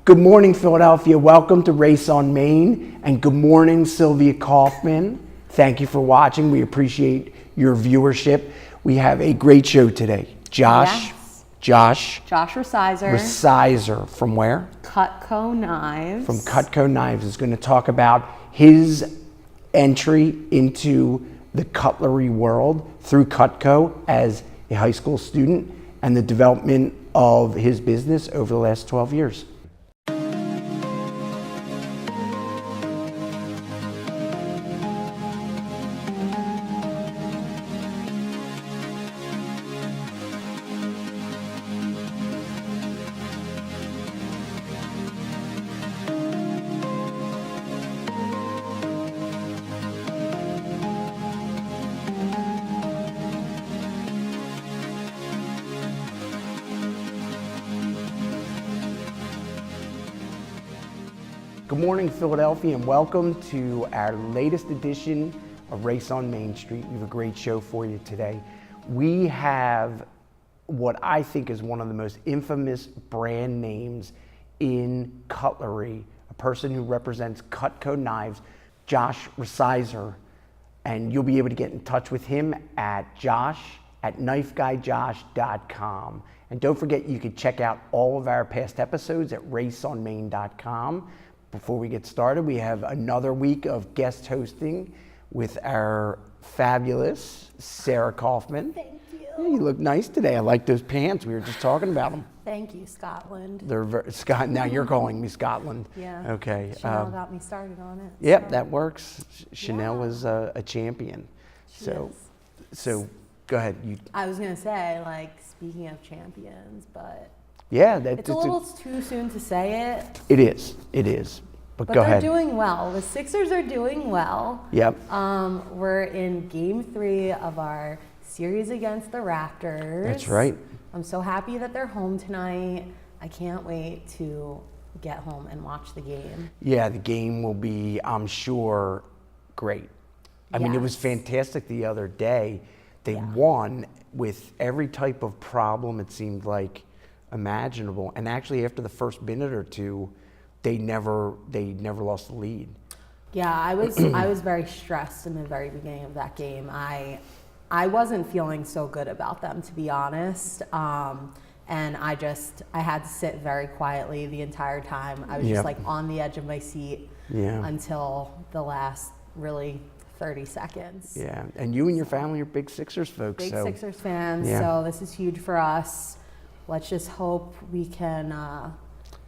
Good morning, Philadelphia. Welcome to Race on Main. And good morning, Sarah Kaufmann. Thank you for watching. We appreciate your viewership. We have a great show today. Josh Rasizer from where? Cutco Knives. From Cutco Knives is going to talk about his entry into the cutlery world through Cutco as a high school student and the development of his business over the last 12 years. Good morning, Philadelphia, and welcome to our latest edition of Race on Main Street. We have a great show for you today. We have what I think is one of the most infamous brand names in cutlery, a person who represents Cutco Knives, Josh Rasizer, and you'll be able to get in touch with him at josh@knifeguyjosh.com. And don't forget, you can check out all of our past episodes at raceonmain.com. Before we get started, we have another week of guest hosting with our fabulous Sarah Kaufmann. Thank you. Yeah, you look nice today. I like those pants. We were just talking about them. Thank you, Scotland. They're now you're calling me Scotland. Yeah. Okay. Chanel got me started on it. Yep, so. that works. Chanel is a champion. She So is. go ahead. I was gonna say, like, speaking of champions, but Yeah, it's a little too soon to say it. It is. But go ahead. They're doing well. The Sixers are doing well. Yep. We're in Game 3 of our series against the Raptors. That's right. I'm so happy that they're home tonight. I can't wait to get home and watch the game. Yeah, the game will be, I'm sure, great. I mean, it was fantastic the other day. They won with every type of problem, it seemed like, imaginable. And actually, after the first minute or two, they never lost the lead. Yeah, I was very stressed in the very beginning of that game. I wasn't feeling so good about them, to be honest. And I had to sit very quietly the entire time. I was just like on the edge of my seat until the last really 30 seconds. Yeah, and you and your family are big Sixers folks. Big Sixers fans, so this is huge for us. Let's just hope we can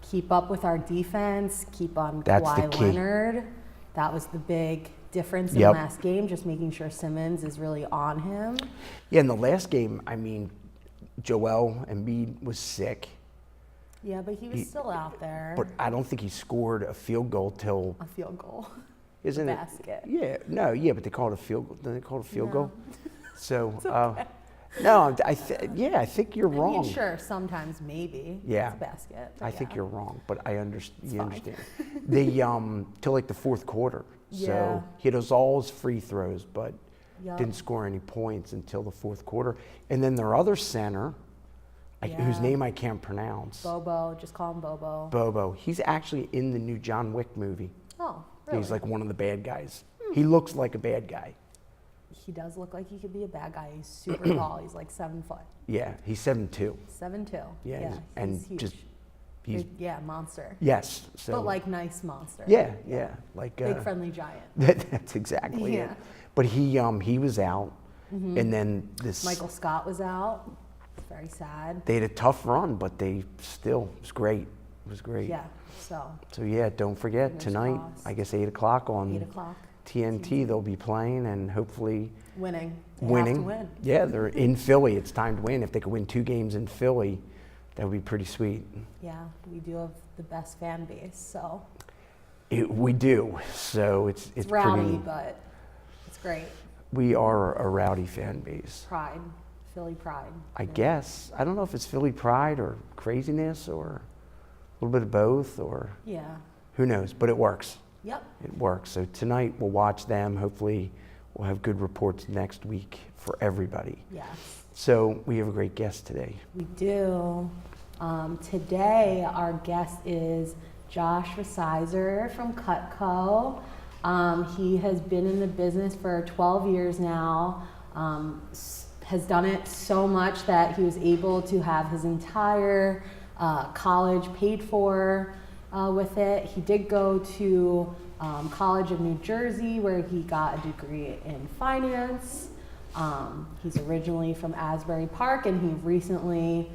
keep up with our defense, keep on Kawhi Leonard. That was the big difference in the last game, just making sure Simmons is really on him. Yeah, in the last game, I mean, Joel Embiid was sick. Yeah, but he was still out there. But I don't think he scored a field goal till... A field goal. Isn't it? Basket. Yeah, but they call it a field goal. Don't they call it a field goal? So, okay. No, I think you're wrong. I mean, sure, sometimes maybe. Yeah. It's a basket. I think you're wrong, but you understand. They till like the fourth quarter. So he had all his free throws, but didn't score any points until the fourth quarter. And then their other center, whose name I can't pronounce. Bobo, just call him Bobo. Bobo. He's actually in the new John Wick movie. Oh, really? He's like one of the bad guys. He looks like a bad guy. He does look like he could be a bad guy. He's super tall. He's like 7 foot. Yeah, he's 7'2". 7'2". Yeah, he's huge. He's monster. Yes. So, but like nice monster. Yeah, like big friendly giant. That's exactly it. But he was out, and then this Michael Scott was out. Very sad. They had a tough run, but it was great. It was great. Yeah. So yeah, don't forget tonight. I guess 8 o'clock on 8 o'clock. TNT. They'll be playing and hopefully winning. They winning. have to win. Yeah, they're in Philly. It's time to win. If they could win 2 games in Philly, that would be pretty sweet. Yeah, we do have the best fan base, so. We do. So it's rowdy, pretty, but it's great. We are a rowdy fan base. Pride, Philly pride. I guess. I don't know if it's Philly pride or craziness or a little bit of both or who knows, but it works. Yep. It works. So tonight we'll watch them. Hopefully we'll have good reports next week for everybody. Yes. So we have a great guest today. We do. Today, our guest is Josh Rasizer from Cutco. He has been in the business for 12 years now, has done it so much that he was able to have his entire college paid for with it. He did go to College of New Jersey, where he got a degree in finance. He's originally from Asbury Park, and he recently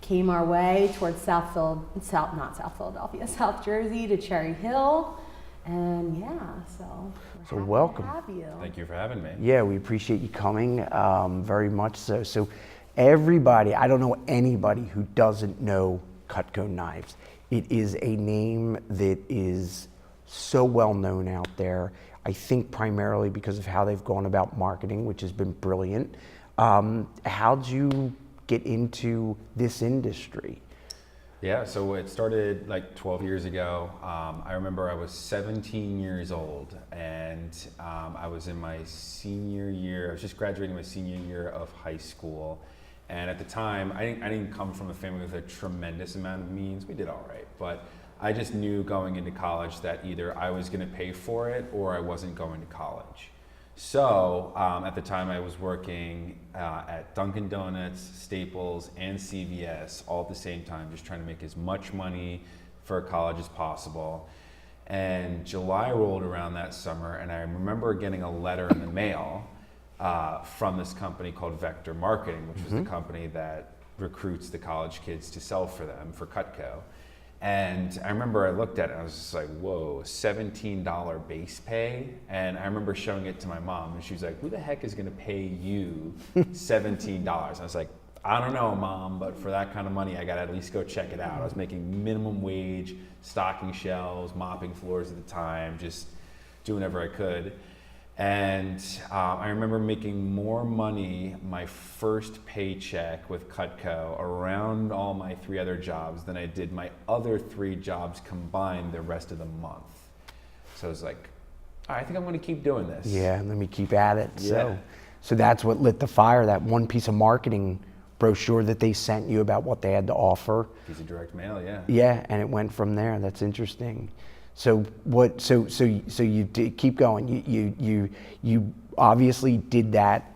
came our way towards South Philadelphia, South Jersey to Cherry Hill. And yeah, so we're happy welcome. to have you. Thank you for having me. Yeah, we appreciate you coming very much so. So everybody, I don't know anybody who doesn't know Cutco Knives. It is a name that is so well known out there. I think primarily because of how they've gone about marketing, which has been brilliant. How'd you get into this industry? Yeah, so it started like 12 years ago. I remember I was 17 years old, and I was in my senior year. I was just graduating my senior year of high school. And at the time, I didn't come from a family with a tremendous amount of means. We did all right, but I just knew going into college that either I was gonna pay for it or I wasn't going to college. So at the time I was working at Dunkin' Donuts, Staples, and CVS all at the same time, just trying to make as much money for college as possible. And July rolled around that summer, and I remember getting a letter in the mail from this company called Vector Marketing, which was the company that recruits the college kids to sell for them, for Cutco. And I remember I looked at it and I was just like, whoa, $17 base pay. And I remember showing it to my mom, and she was like, who the heck is gonna pay you $17? I was like, I don't know, Mom, but for that kind of money, I gotta at least go check it out. I was making minimum wage, stocking shelves, mopping floors at the time, just doing whatever I could. And I remember making more money my first paycheck with Cutco around all my 3 other jobs than I did my other 3 jobs combined the rest of the month. So I was like, I think I'm gonna keep doing this. Yeah, let me keep at it. Yeah. So that's what lit the fire, that one piece of marketing brochure that they sent you about what they had to offer. Piece of direct mail, yeah. Yeah, and it went from there. That's interesting. So what? So you did keep going. You obviously did that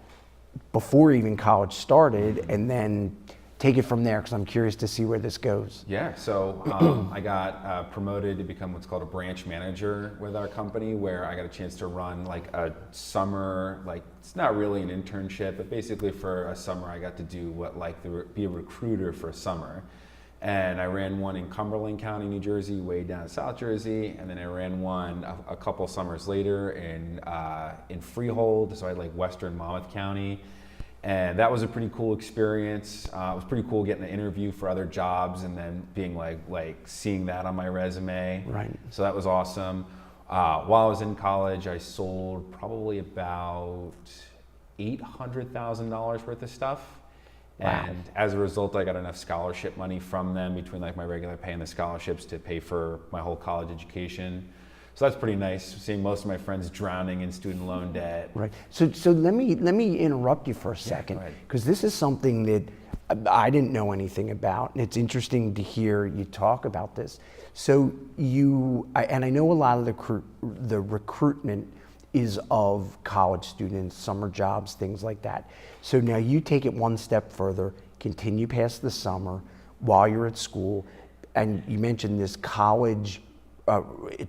before even college started, and then take it from there, because I'm curious to see where this goes. Yeah, so I got promoted to become what's called a branch manager with our company, where I got a chance to run like a summer, like it's not really an internship, but basically for a summer I got to do be a recruiter for a summer. And I ran one in Cumberland County, New Jersey, way down in South Jersey, and then I ran one a couple summers later in Freehold, so I had like Western Monmouth County. And that was a pretty cool experience. It was pretty cool getting an interview for other jobs and then being like seeing that on my resume. Right. So that was awesome. While I was in college, I sold probably about $800,000 worth of stuff. Wow. And as a result, I got enough scholarship money from them between like my regular pay and the scholarships to pay for my whole college education. So that's pretty nice, seeing most of my friends drowning in student loan debt. Right. So let me interrupt you for a second, because this is something that I didn't know anything about, and it's interesting to hear you talk about this. So and I know a lot of the recruitment is of college students, summer jobs, things like that. So now you take it one step further, continue past the summer while you're at school, and you mentioned this college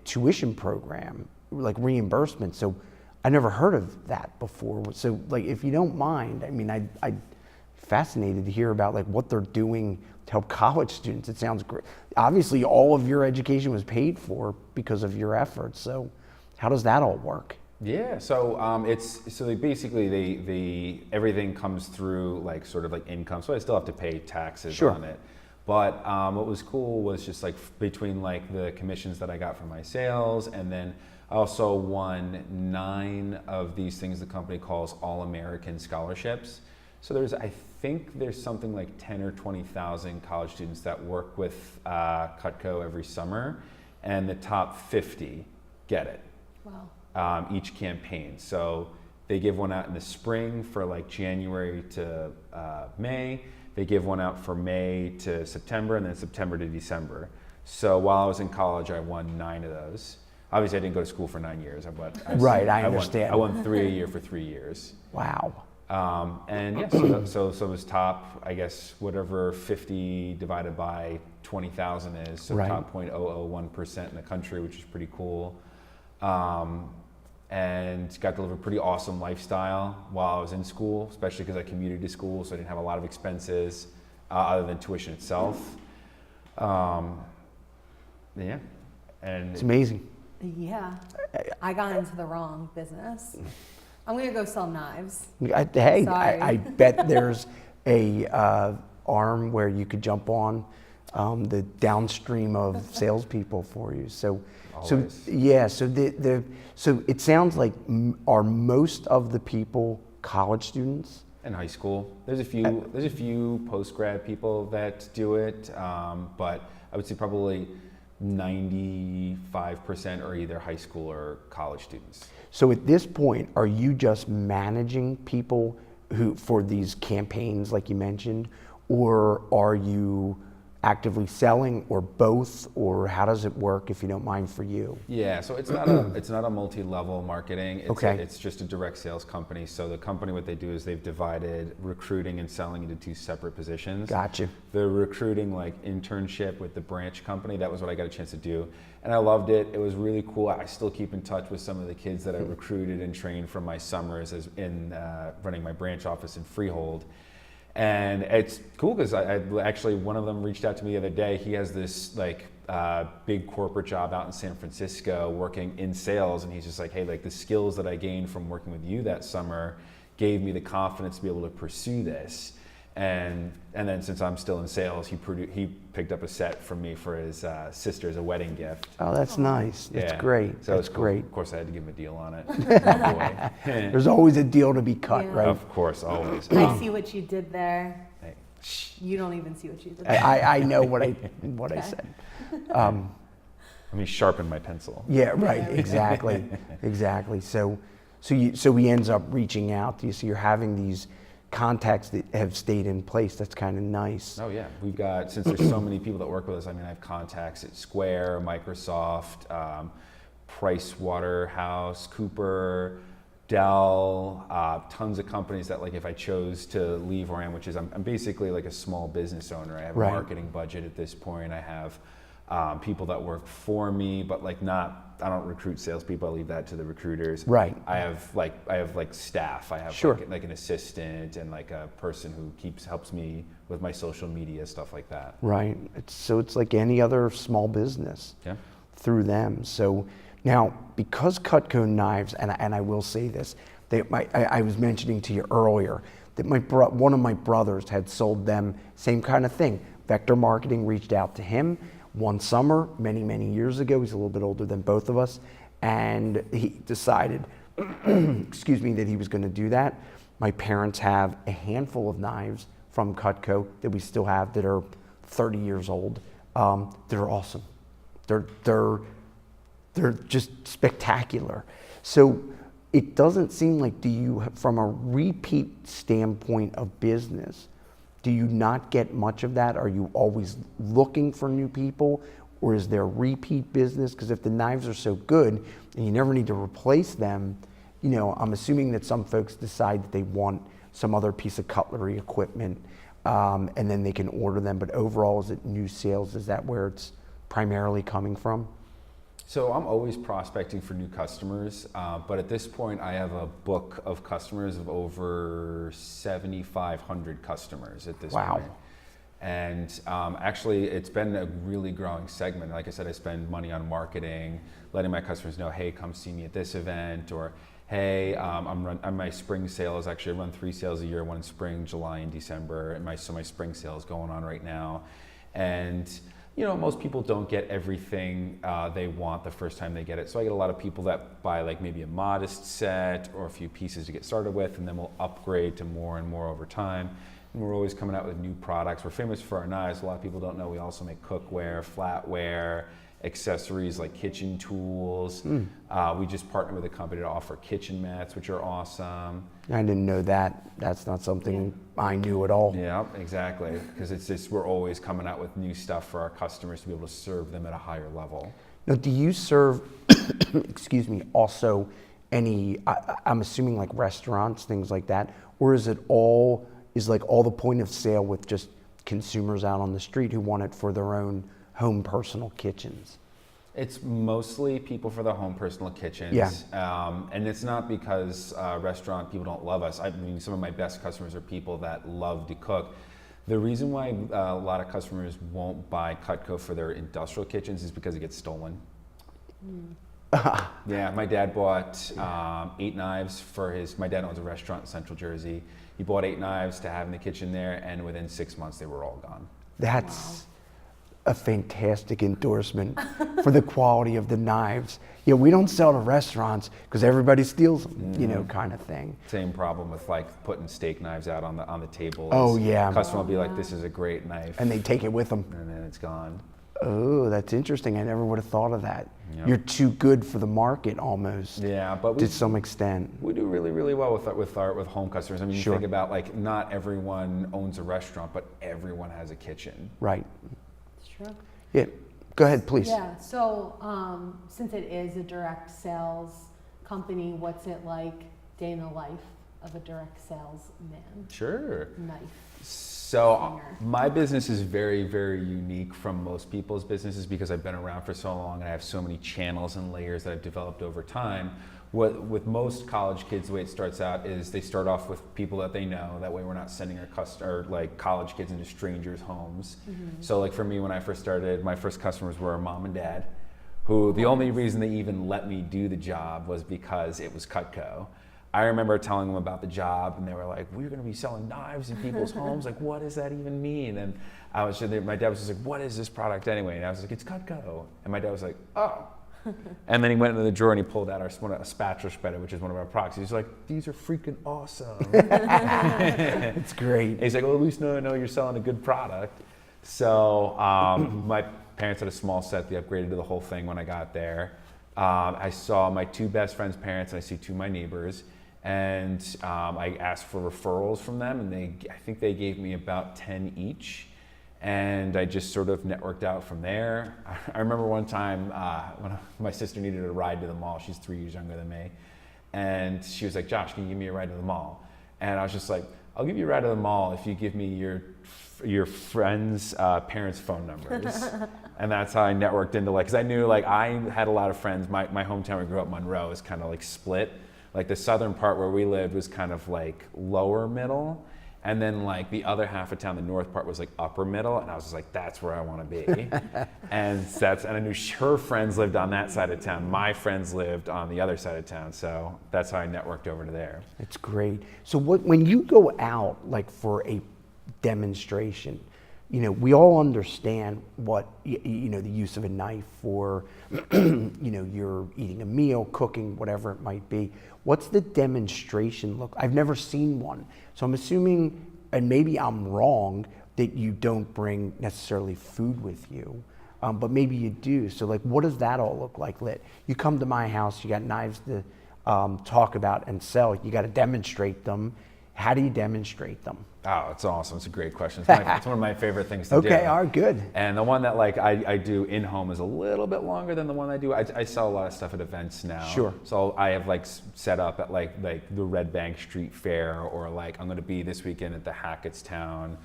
tuition program, like reimbursement. So I never heard of that before. So like, if you don't mind, I mean, I'm fascinated to hear about like what they're doing to help college students. It sounds great. Obviously all of your education was paid for because of your efforts. So how does that all work? Yeah, so basically everything comes through like sort of like income. So I still have to pay taxes on it. But what was cool was just like between like the commissions that I got from my sales, and then I also won 9 of these things the company calls All-American scholarships. So I think there's something like 10 or 20,000 college students that work with Cutco every summer, and the top 50 get it. Wow. Each campaign. So they give one out in the spring for like January to May. they give one out for May to September and then September to December. So while I was in college, I won 9 of those. Obviously, I didn't go to school for 9 years. I understand. I won 3 a year for 3 years. Wow. And yeah, so it was top, I guess, whatever 50 divided by 20,000 is, so top 0.001% in the country, which is pretty cool. And got to live a pretty awesome lifestyle while I was in school, especially because I commuted to school, so I didn't have a lot of expenses other than tuition itself. Yeah, and it's amazing. Yeah, I got into the wrong business. I'm gonna go sell knives. Hey, Sorry. I bet there's a arm where you could jump on the downstream of salespeople for you. So yeah. So it sounds like are most of the people college students? In high school, there's a few post grad people that do it, but I would say probably 95% are either high school or college students. So at this point, are you just managing people who for these campaigns like you mentioned, or are you actively selling, or both, or how does it work, if you don't mind, for you? Yeah, so it's not a multi-level marketing. It's just a direct sales company. So the company, what they do is they've divided recruiting and selling into 2 separate positions. Gotcha. The recruiting internship with the branch company, that was what I got a chance to do. And I loved it. It was really cool. I still keep in touch with some of the kids that I recruited and trained from my summers in running my branch office in Freehold. And it's cool because I actually, one of them reached out to me the other day. He has this big corporate job out in San Francisco working in sales. And he's just like, hey, the skills that I gained from working with you that summer gave me the confidence to be able to pursue this. And then since I'm still in sales, he picked up a set from me for his sister as a wedding gift. Oh, that's nice. That's great. So that's cool. great. Of course, I had to give him a deal on it. There's always a deal to be cut, right? Of course, always. I see what you did there. Hey. You don't even see what you did there. I know what I said. Let me sharpen my pencil. Yeah, right. Exactly. Exactly. So he ends up reaching out to you. So you're having these contacts that have stayed in place. That's kind of nice. Oh yeah, we've got, since there's so many people that work with us, I mean, I have contacts at Square, Microsoft, Price Waterhouse, Cooper, Dell, tons of companies that if I chose to leave where I am, which is I'm basically like a small business owner. I have a marketing budget at this point. I have people that work for me, but I don't recruit salespeople. I leave that to the recruiters. Right. I have staff. I have like an assistant and a person who helps me with my social media, stuff like that. Right. It's like any other small business. Yeah. Through them. So now, because Cutco knives, and I will say this, I was mentioning to you earlier that one of my brothers had sold them same kind of thing. Vector Marketing reached out to him one summer, many, many years ago. He's a little bit older than both of us. And he decided, that he was going to do that. My parents have a handful of knives from Cutco that we still have that are 30 years old. They're awesome. They're just spectacular. So it doesn't seem like, from a repeat standpoint of business, do you not get much of that? Are you always looking for new people, or is there repeat business? Because if the knives are so good and you never need to replace them, I'm assuming that some folks decide that they want some other piece of cutlery equipment, and then they can order them. But overall, is it new sales? Is that where it's primarily coming from? So I'm always prospecting for new customers, but at this point I have a book of customers of over 7,500 customers at this point. And actually it's been a really growing segment. Like I said, I spend money on marketing, letting my customers know, hey, come see me at this event, or hey, I'm my spring sales. Actually, I run 3 sales a year, one in spring, July, and December, and my spring sale is going on right now. And most people don't get everything they want the first time they get it. So I get a lot of people that buy maybe a modest set or a few pieces to get started with, and then we'll upgrade to more and more over time. And we're always coming out with new products. We're famous for our knives. A lot of people don't know we also make cookware, flatware, accessories like kitchen tools. We just partnered with a company to offer kitchen mats, which are awesome. I didn't know that. That's not something I knew at all. Yeah, exactly. Because it's just, we're always coming out with new stuff for our customers to be able to serve them at a higher level. Now, do you serve, excuse me, also any, I'm assuming like restaurants, things like that, or is all the point of sale with just consumers out on the street who want it for their own home personal kitchens? It's mostly people for their home personal kitchens. Yeah. And it's not because restaurant people don't love us. I mean, some of my best customers are people that love to cook. The reason why a lot of customers won't buy Cutco for their industrial kitchens is because it gets stolen. Yeah, my dad bought 8 knives for my dad owns a restaurant in Central Jersey. He bought 8 knives to have in the kitchen there, and within 6 months they were all gone. That's a fantastic endorsement for the quality of the knives. You know, we don't sell to restaurants because everybody steals them, you know, kind of thing. Same problem with like putting steak knives out on the table. Oh, yeah. Customer will be like, "This is a great knife," And they take it with them. and then it's gone. Oh, that's interesting. I never would have thought of that. Yep. You're too good for the market almost, Yeah, but to some extent. we do really, really well with home customers. I mean, you Sure. think about like not everyone owns a restaurant, but everyone has a kitchen. Right. It's true. Yeah. Go ahead, please. Yeah, so since it is a direct sales company, what's it like day in the life of a direct salesman? Sure. Knife. So Singer. my business is very, very unique from most people's businesses because I've been around for so long and I have so many channels and layers that I've developed over time. With most college kids, the way it starts out is they start off with people that they know. That way we're not sending our college kids into strangers' homes. So like for me, when I first started, my first customers were mom and dad, who the only reason they even let me do the job was because it was Cutco. I remember telling them about the job and they were like, "We're gonna be selling knives in people's homes. Like, what does that even mean?" And my dad was just like, "What is this product anyway?" And I was like, "It's Cutco." And my dad was like, "Oh." And then he went into the drawer and he pulled out a spatula spreader, which is one of our products. He's like, "These are freaking awesome." It's great. And he's like, "Well, at least now I know you're selling a good product." So my parents had a small set. They upgraded to the whole thing when I got there. I saw my 2 best friends' parents and I see 2 of my neighbors. And I asked for referrals from them, and I think they gave me about 10 each. And I just sort of networked out from there. I remember one time when my sister needed a ride to the mall. She's 3 years younger than me. And she was like, "Josh, can you give me a ride to the mall?" And I was just like, "I'll give you a ride to the mall if you give me your friends' parents' phone numbers." And that's how I networked into because I knew I had a lot of friends. My hometown, we grew up, Monroe, is kind of split. Like the southern part where we lived was kind of lower middle. And then the other half of town, the north part was upper middle. And I was just like, that's where I want to be. and I knew her friends lived on that side of town. My friends lived on the other side of town. So that's how I networked over to there. It's great. So when you go out for a demonstration, we all understand what, the use of a knife for, you're eating a meal, cooking, whatever it might be. What's the demonstration look? I've never seen one. So I'm assuming, and maybe I'm wrong, that you don't bring necessarily food with you, but maybe you do. So what does that all look like? You come to my house, you got knives to talk about and sell. You got to demonstrate them. How do you demonstrate them? Oh, it's awesome. It's a great question. It's one of my favorite things to do. Okay, all right, good. And the one that I do in home is a little bit longer than the one I do. I sell a lot of stuff at events now. Sure. So I have set up at the Red Bank Street Fair, or I'm going to be this weekend at the Hackettstown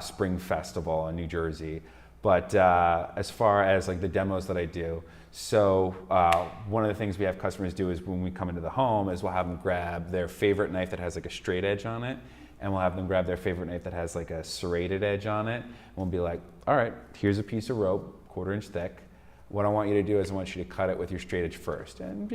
Spring Festival in New Jersey. But as far as the demos that I do, so one of the things we have customers do is when we come into the home is we'll have them grab their favorite knife that has a straight edge on it, and we'll have them grab their favorite knife that has a serrated edge on it, and we'll be like, "All right, here's a piece of rope, 1/4 inch thick. What I want you to do is I want you to cut it with your straight edge first." And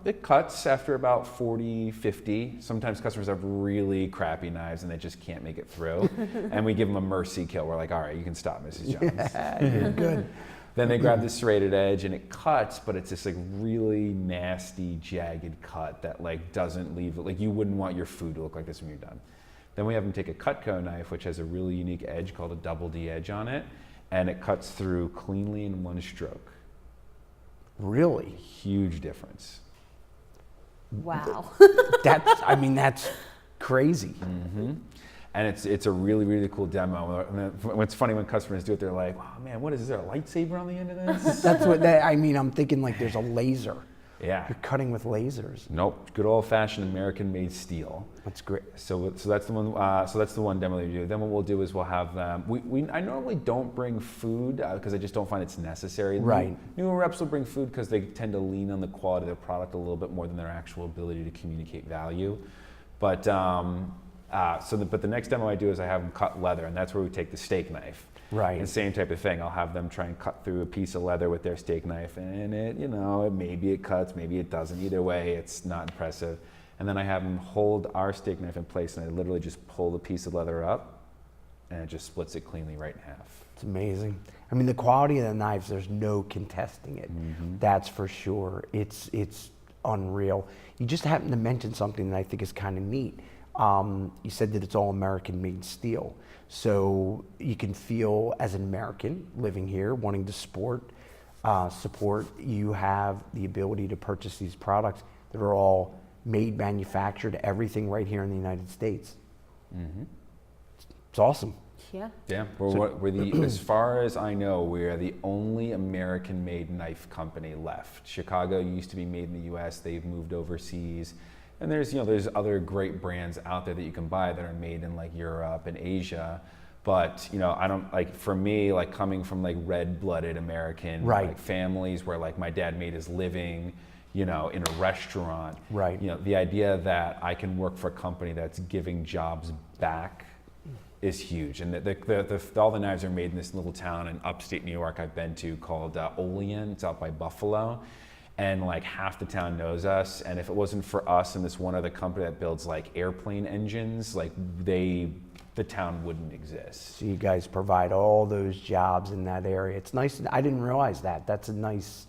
it cuts after about 40, 50. Sometimes customers have really crappy knives and they just can't make it through. And we give them a mercy kill. We're like, "All right, you can stop, Mrs. Jones." Yeah, you're good. Then they grab the serrated edge and it cuts, but it's this really nasty, jagged cut that doesn't leave, you wouldn't want your food to look like this when you're done. Then we have them take a Cutco knife, which has a really unique edge called a double D edge on it, and it cuts through cleanly in one stroke. Really? Huge difference. Wow. That's crazy. Mm-hmm. And it's a really, really cool demo. And it's funny when customers do it, they're like, oh man, what is there, a lightsaber on the end of this? That's what I'm thinking like there's a laser. Yeah. You're cutting with lasers. Nope, good old fashioned American made steel. That's great. So that's the one. So that's the one demo that we do. Then what we'll do is we'll have them. I normally don't bring food because I just don't find it's necessary. Right. Newer reps will bring food because they tend to lean on the quality of their product a little bit more than their actual ability to communicate value. But but the next demo I do is I have them cut leather, and that's where we take the steak knife. Right. And same type of thing. I'll have them try and cut through a piece of leather with their steak knife, and maybe it cuts, maybe it doesn't. Either way, it's not impressive. And then I have them hold our steak knife in place, and I literally just pull the piece of leather up, and it just splits it cleanly right in half. It's amazing. I mean, the quality of the knives, there's no contesting it. Mm-hmm. That's for sure. It's unreal. You just happened to mention something that I think is kind of neat. You said that it's all American-made steel. So you can feel, as an American living here, wanting to support, you have the ability to purchase these products that are all made, manufactured, everything right here in the United States. Mm-hmm. It's awesome. Yeah. Yeah, we're the, as far as I know, we are the only American-made knife company left. Chicago used to be made in the U.S. They've moved overseas. And there's other great brands out there that you can buy that are made in like Europe and Asia, but I don't for me, like coming from like red-blooded American like families where like my dad made his living, in a restaurant. Right. The idea that I can work for a company that's giving jobs back is huge, and all the knives are made in this little town in upstate New York I've been to called Olean. It's out by Buffalo. And like half the town knows us, and if it wasn't for us and this one other company that builds like airplane engines, like the town wouldn't exist. So you guys provide all those jobs in that area. It's nice. I didn't realize that. That's a nice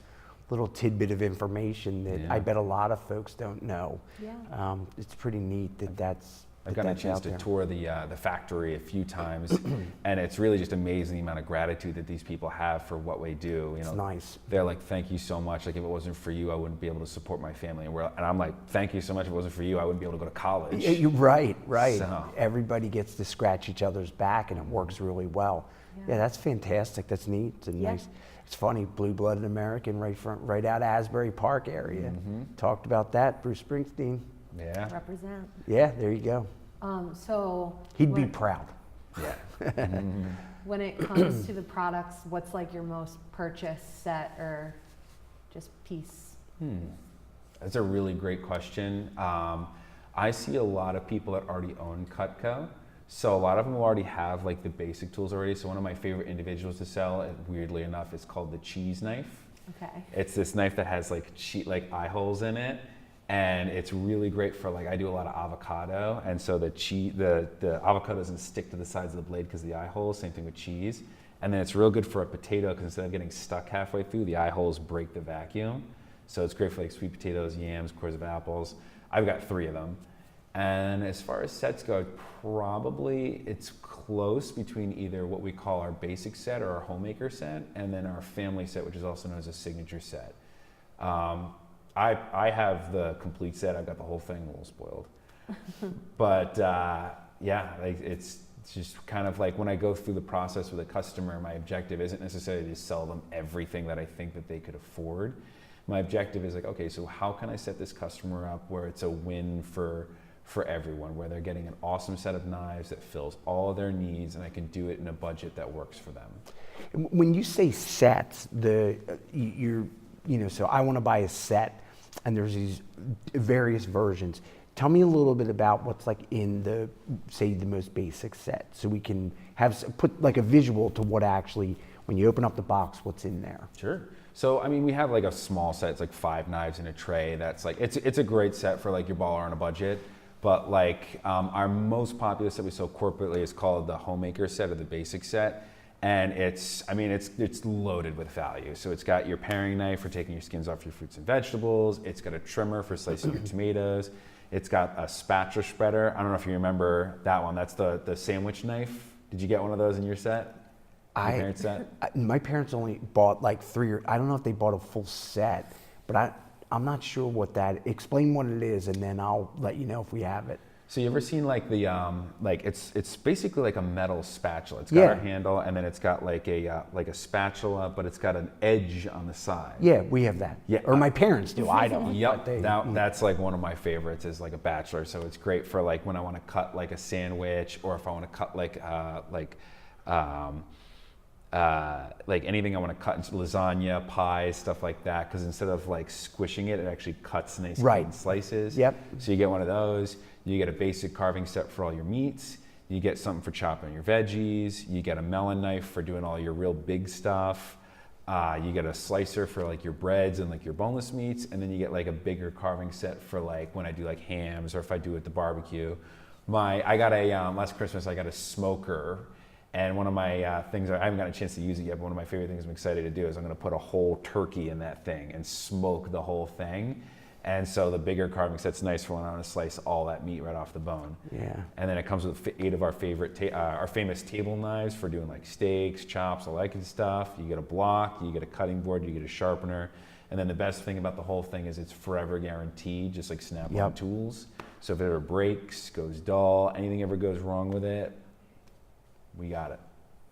little tidbit of information that I bet a lot of folks don't know. Yeah. It's pretty neat that's. I've gotten a chance to tour the factory a few times, and it's really just amazing the amount of gratitude that these people have for what we do. It's nice. They're like, "Thank you so much. Like, if it wasn't for you, I wouldn't be able to support my family." And I'm like, "Thank you so much. If it wasn't for you, I wouldn't be able to go to college." You're right. So. Everybody gets to scratch each other's back, and it works really well. Yeah, that's fantastic. That's neat. It's nice. It's funny, blue-blooded American, right out of Asbury Park area. Mm-hmm. Talked about that, Bruce Springsteen. Yeah. Represent. Yeah, there you go. So he'd be proud. Yeah. When it comes to the products, what's like your most purchased set or just piece? That's a really great question. I see a lot of people that already own Cutco. So a lot of them will already have like the basic tools already. So one of my favorite individuals to sell, weirdly enough, is called the cheese knife. Okay. It's this knife that has like eye holes in it. And it's really great for I do a lot of avocado, and so the avocado doesn't stick to the sides of the blade because of the eye holes. Same thing with cheese. And then it's real good for a potato because instead of getting stuck halfway through, the eye holes break the vacuum. So it's great for sweet potatoes, yams, cores of apples. I've got 3 of them. And as far as sets go, probably it's close between either what we call our basic set or our homemaker set, and then our family set, which is also known as a signature set. I have the complete set. I've got the whole thing, a little spoiled. But it's just kind of like when I go through the process with a customer, my objective isn't necessarily to sell them everything that I think that they could afford. My objective is okay, so how can I set this customer up where it's a win for everyone, where they're getting an awesome set of knives that fills all of their needs, and I can do it in a budget that works for them. When you say sets, so I want to buy a set, and there's these various versions. Tell me a little bit about what's in the most basic set, so we can put a visual to what actually, when you open up the box, what's in there. Sure. So we have a small set. It's 5 knives in a tray. That's it's a great set for your baller on a budget. But our most popular set we sell corporately is called the homemaker set or the basic set. And it's loaded with value. So it's got your paring knife for taking your skins off your fruits and vegetables. It's got a trimmer for slicing your tomatoes. It's got a spatula spreader. I don't know if you remember that one. That's the sandwich knife. Did you get one of those in your set? Your parents' set? My parents only bought like 3 or I don't know if they bought a full set, but I'm not sure what that. Explain what it is, and then I'll let you know if we have it. So you ever seen like the like it's basically like a metal spatula. It's got a handle, and then it's got like a spatula, but it's got an edge on the side. Yeah, we have that. Yeah, or my parents do. I don't. Yep. That's like one of my favorites is like a bachelor. So it's great for like when I want to cut like a sandwich, or if I want to cut like anything I want to cut into lasagna, pies, stuff like that. Because instead of like squishing it, it actually cuts nice in slices. Yep. So you get one of those. You get a basic carving set for all your meats. You get something for chopping your veggies. You get a melon knife for doing all your real big stuff. You get a slicer for like your breads and like your boneless meats. And then you get like a bigger carving set for like when I do like hams, or if I do at the barbecue. I got a, last Christmas, I got a smoker. And one of my things, I haven't got a chance to use it yet, but one of my favorite things I'm excited to do is I'm gonna put a whole turkey in that thing and smoke the whole thing. And so the bigger carving set's nice for when I want to slice all that meat right off the bone. Yeah. And then it comes with 8 of our our famous table knives for doing like steaks, chops, all that good stuff. You get a block, you get a cutting board, you get a sharpener. And then the best thing about the whole thing is it's forever guaranteed, just like Snap-on tools. So if it ever breaks, goes dull, anything ever goes wrong with it, we got it.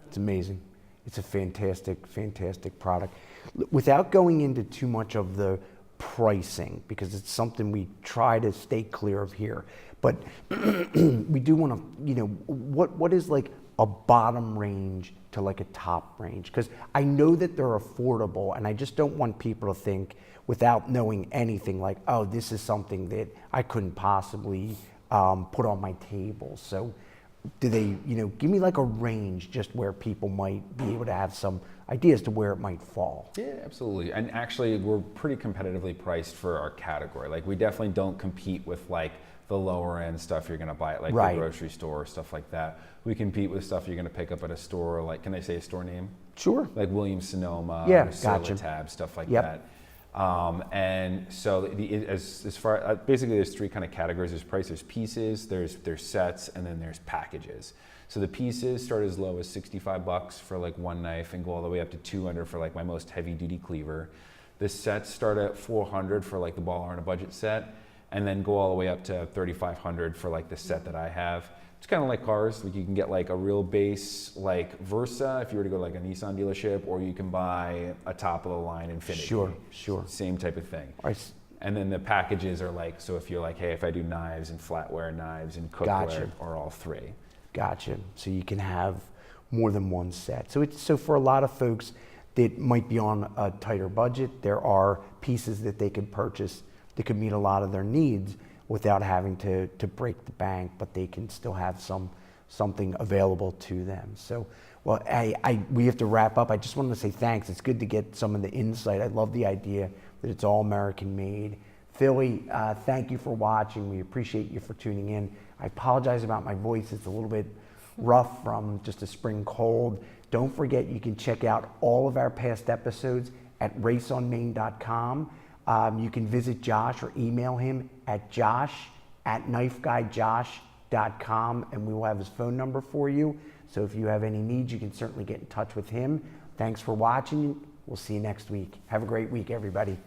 It's amazing. It's a fantastic, fantastic product. Without going into too much of the pricing, because it's something we try to stay clear of here, but we do want to, what is like a bottom range to like a top range? Because I know that they're affordable, and I just don't want people to think, without knowing anything, like, oh, this is something that I couldn't possibly put on my table. So do they, give me like a range just where people might be able to have some ideas to where it might fall? Yeah, absolutely. And actually, we're pretty competitively priced for our category. Like, we definitely don't compete with like the lower end stuff you're going to buy at like the grocery store or stuff like that. We compete with stuff you're going to pick up at a store, like, can I say a store name? Sure. Like Williams Sonoma, gotcha. Tab, stuff like that. And so as far basically there's 3 kind of categories. There's price, there's pieces, there's sets, and then there's packages. So the pieces start as low as $65 for like one knife and go all the way up to $200 for like my most heavy duty cleaver. The sets start at $400 for like the baller and a budget set, and then go all the way up to $3,500 for like the set that I have. It's kind of like cars. Like, you can get like a real base like Versa if you were to go to like a Nissan dealership, or you can buy a top of the line Infiniti. Sure. Same type of thing. Right. And then the packages are like, so if you're like, hey, if I do knives and flatware, knives and cookware, or all 3. Gotcha. So you can have more than one set. So for a lot of folks that might be on a tighter budget, there are pieces that they could purchase that could meet a lot of their needs without having to break the bank, but they can still have something available to them. So, well, we have to wrap up. I just wanted to say thanks. It's good to get some of the insight. I love the idea that it's all American made. Philly, thank you for watching. We appreciate you for tuning in. I apologize about my voice. It's a little bit rough from just a spring cold. Don't forget, you can check out all of our past episodes at raceonmain.com. You can visit Josh or email him at josh@knifeguyjosh.com, and we will have his phone number for you. So if you have any needs, you can certainly get in touch with him. Thanks for watching. We'll see you next week. Have a great week, everybody.